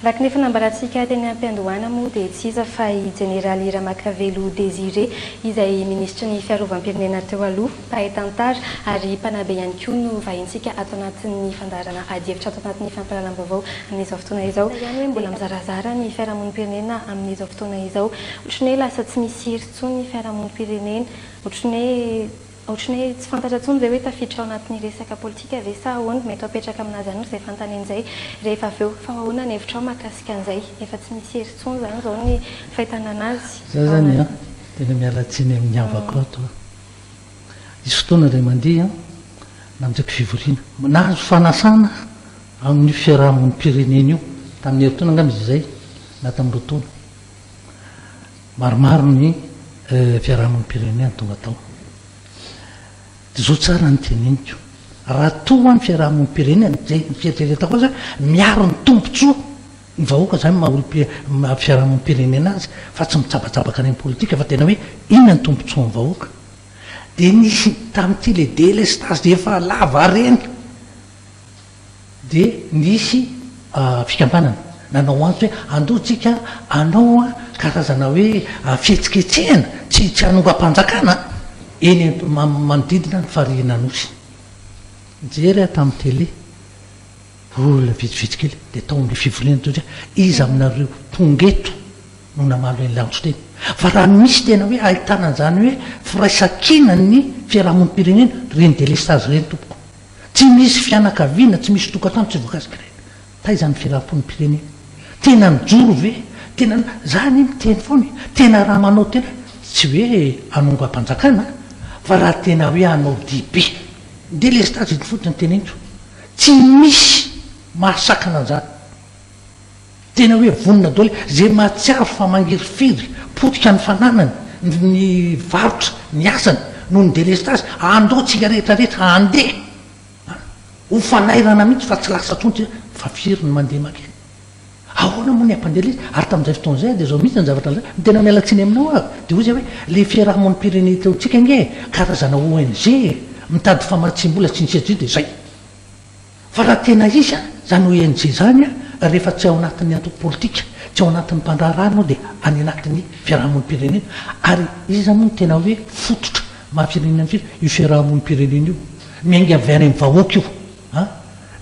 Raka nefa nambarantsika teny am-piandohana moa dia tsy iza fa i Jeneraly Ramakavelo Désiré izay ministra ny fiarovam-pirenena teo aloha mpahay tantara ary mpanabe ihany koa no vahintsika ato anatin'ny fandarana hadiefitra ato anatin'ny fampahalalam-baovao amin'izao fotoana izao. Ihany hoe mbola mizarazara ny fiarahamonim-pirenena amin'izao fotoana izao. Ohatrany hoe lasa tsy misy hery intsony ny fiarahamonim-pirenena. Ohatrany hoe tsy fantatra intsony ve hoe tafiditra ao anatin'ny resaka politika ve sa ahoana mety apetraka aminazy ihany izay fanontanian'izay rehefa avy eo fa ahoana ny hevitra ao mahakasika an'izay efa tsy misy hery intsony izany izao ny fahitana anazy. Za zany a tena miala tsiny amin'ny havako ato isy fotoana ray mandeha namjaiko fivoriana nahazo fanasana amin'ny fiarahamonim-pirenena io tamin'ny heritona angamba izy izay na tamin'ireo taona maromaro ny fiarahamonim-pirenena tonga tao. Zao tsara ny teneniko raha toa ny fiarahamonim-pirenena zay fieritreretako azy miaro ny tombontsoa ny vahoaka zany maha fiarahamonim-pirenena azy fa tsy mitsabatsabaka any politika fa tena hoe inona ny tombontsoa ny vahoaka. Dia nisy tamin'ity le délestage efa lava reny dia nisy fikambanana nanao antso hoe andotsika anao karazana hoe fihetsiketsehana tsy hanonga-mpanjakana eny manodidina ny fariana nosy jery tamin'ny télé olona vitsivitsy kely dia tao amin'le fivoriana toa izy aminareo tongeto no namalo ny lantso teny fa raha misy tena hoe ahitana an'izany hoe firaisakina ny fiarahamonim-pirenena reny délestage reny tompoko tsy misy fianakaviana tsy misy tokantano tsy voakasika reny taizany fiarahamonim-pirenena tena mijoro ve tena zany miteny foany tena raha manao tena tsy hoe hanonga-mpanjakana fa raha tena hoe hanao dibe délestage iny fotiny teneniko tsy misy mahasakana an'izany tena hoe vonina daholo zay mahatsiaro fa mangiry-firy potika ny fananany ny varotra ny asany noho ny délestage andaotsika rehetrarehetra andeha ho fanairana mihitsy fa tsy lasa tsontsy fa firy ny mandeha makeny ahoana moa ny ampandeleza ary tamin'izay fotoana zay dia zao mihitsy ny zavatra zay tena mialatsiny aminao avy dia ozy hoe le fiarahamonim-pirenena teotsika nge karazana ONG mitady famaritsim-bola tsy nisy azy dia zay fa raha tena izy zany ONG zany rehefa tsy ao anatin'ny antoko politika tsy ao anatin'ny mpandrarano dia any anatin'ny fiarahamonim-pirenena ary izy moa tena hoe fototra mahafirenena firy io fiarahamonim-pirenena io miainga avy any amin'ny vahoaka io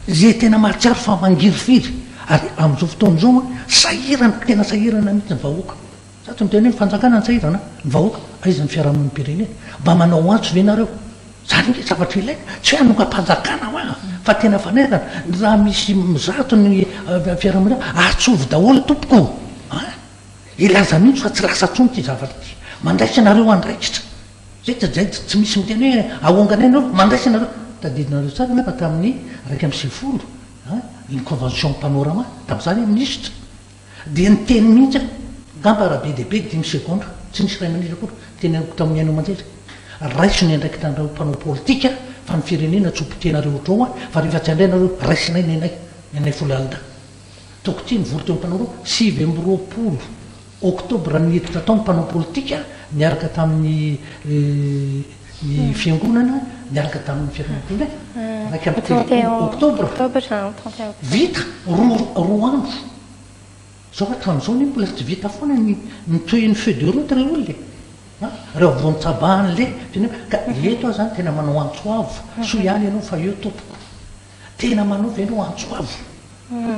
zay tena mahatsiaro fa mangiry firy ary amin'izao fotoana zao sahirana tena sahirana mihitsy ny vahoaka satsy miteny hoe fanjakana ny sahirana ny vahoaka aiza ny fiarahamonim-pirenena mba manao antso ve nareo zany nge zavatra ilaina tsy hoe hanonga-mpanjakana hoa fa tena fanairana raha misy mizato ny fiarahamonina atsovy daholo tompoko ilaza mihitsy fa tsy lasa tsony ty zavatra ty mandraisa nareo andraikitra zay tsy misy miteny hoe ahongana nareo mandraisa nareo tadidinareo tsara nefa tamin'ny raiky am'y sivifolo ny convention panorama tamin'izany ministre dia ny teny mihitsy ngamba raha be dehibe 10 seconde tsy nisy ray manisa koa teneniko tamin'ny aino aman-jery raiso ny andraikitanareo mpanao politika fa ny firenena tsopotenareo otrao fa rehefa tsy andray nareo raisinay nenay folo alina toko ty nivory teo mpanao 9 oktobra nyheditra tao ny mpanao politika niaraka tamin'ny ny fiangonana niaraka tamin'ny fiarahamonina raiky am'y oktobra vita roa andro zao hatram'izao ny mbola tsy vita foana ny toen'ny feu de route reo olole reo avontsabahany le ka eto aho zany tena manao antso avo so ihany ianao fa eo tompoko tena manao ve anao antso avo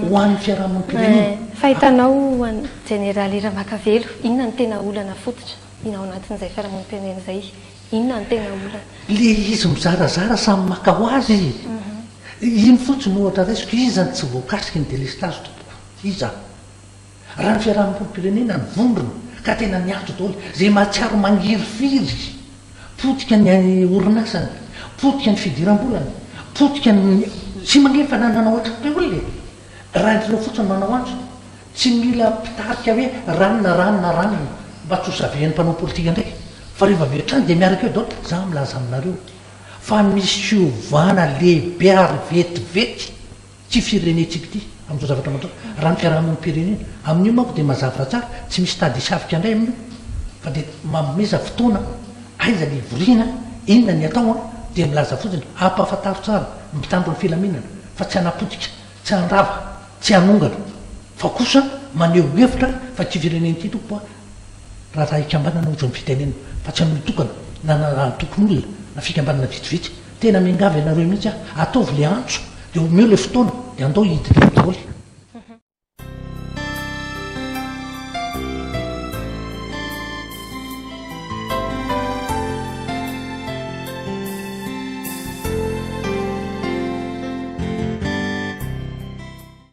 ho an'ny fiarahamonim-pirenena fahitanao Jeneraly Ramakavelo inona ny tena olana fototra ina ao anatin'izay fiarahamonim-pirenena zay inona ny tena olana le izy mizarazara samy maka ho azy iny fotsiny ohatra raisiko izany tsy voakasiky ny délestage tompoko iza raha ny fiarahamonim-pirenena ny vondrona ka tena niantso daholo zay mahatsiaro mangiry firy potika ny orinasany potika ny fidiram-bolany potika ny sy mangery fa nananao ohatra hoe olole raha nreo fotsiny manao antso tsy mila mpitarika hoe ranona mba tsy ho savehan'ny mpanao politika ndraiky fa rehefa vetrany dia miaraka eo daholo za milaza aminareo fa misy fiovana lehibe ary vetivety tsy firenetsika ty amin'izao zavatra manao raha ny fiarahamonim-pirenena amin'io manko dia mazavatra tsara tsy misy tady isavika indray amin'io fa dia mamomeza fotoana aiza le voriana inona ny atao dia milaza fotsiny ampahafantaro tsara mitandro ny filaminana fa tsy hanapotika tsy handrava tsy hanongana fa kosa maneho hevitra fa ty fireneny ty tompo a raha ikambanana otrany fitenena fa tsy an'olo tokana na tokony olona na fikambanana vitsivitsy tena miangavy ianareo mihitsy a ataovy le antso de omeo le fotoana de andao hiditra daholo